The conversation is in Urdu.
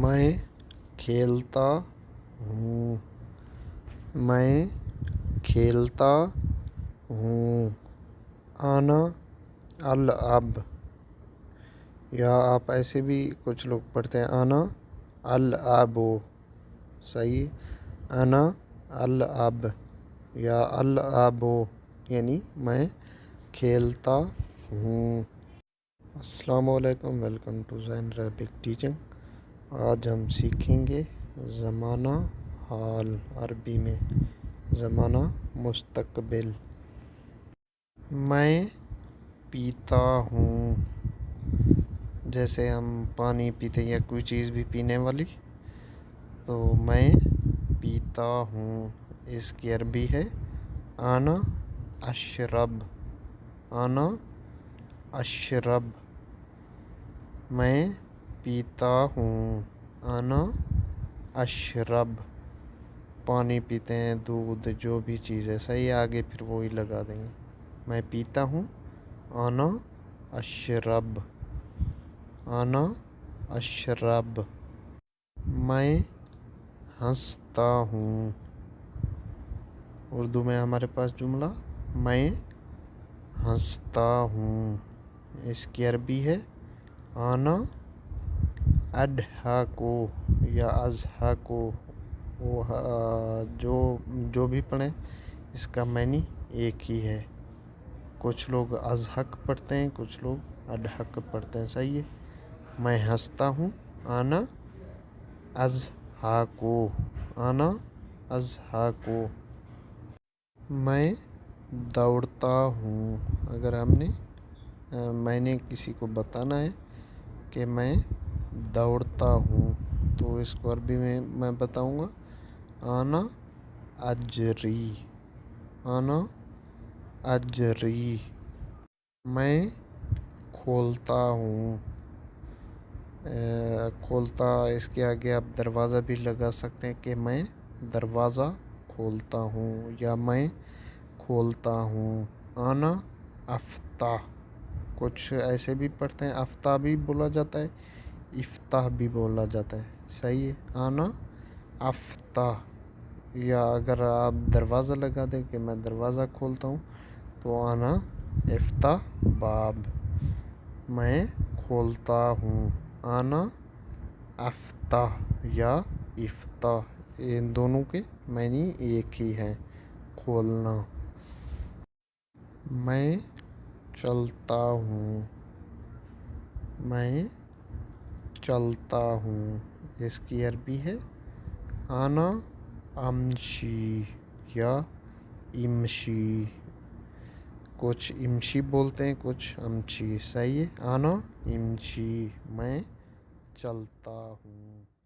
میں کھیلتا ہوں، میں کھیلتا ہوں۔ انا العب، یا آپ ایسے بھی کچھ لوگ پڑھتے ہیں انا العب، صحیح۔ انا العب یا العب یعنی میں کھیلتا ہوں۔ السلام علیکم، welcome to Zain Arabic teaching. آج ہم سیکھیں گے زمانہ حال عربی میں، زمانہ مستقبل۔ میں پیتا ہوں، جیسے ہم پانی پیتے یا کوئی چیز بھی پینے والی، تو میں پیتا ہوں، اس کی عربی ہے انا اشرب، انا اشرب، میں پیتا ہوں، انا اشرب۔ پانی پیتے ہیں، دودھ، جو بھی چیز ہے، صحیح، آگے پھر وہی لگا دیں گے۔ میں پیتا ہوں، انا اشرب، انا اشرب۔ میں ہنستا ہوں، اردو میں ہمارے پاس جملہ میں ہنستا ہوں، اس کی عربی ہے انا اضحکو یا اضحکو، جو بھی پڑھیں اس کا معنی ایک ہی ہے۔ کچھ لوگ اضحک پڑھتے ہیں، کچھ لوگ اضحک پڑھتے ہیں، صحیح ہے۔ میں ہنستا ہوں، انا اضحکو، انا اضحکو۔ میں دوڑتا ہوں، اگر میں نے کسی کو بتانا ہے کہ میں دوڑتا ہوں، تو اس کو عربی میں بتاؤں گا انا اجری، انا اجری۔ میں کھولتا ہوں، کھولتا، اس کے آگے آپ دروازہ بھی لگا سکتے ہیں کہ میں دروازہ کھولتا ہوں یا میں کھولتا ہوں، انا افتح۔ کچھ ایسے بھی پڑھتے ہیں، افتح بھی بولا جاتا ہے، افتح بھی بولا جاتا ہے، صحیح ہے، انا افتح۔ یا اگر آپ دروازہ لگا دیں کہ میں دروازہ کھولتا ہوں، تو انا افتح باب، میں کھولتا ہوں، انا افتح یا افتح، ان دونوں کے معنی ایک ہی ہیں، کھولنا۔ میں چلتا ہوں، میں چلتا ہوں، اس کی عربی ہے انا امشی یا امشی، کچھ امشی بولتے ہیں، کچھ امشی، صحیح ہے، انا امشی، میں چلتا ہوں۔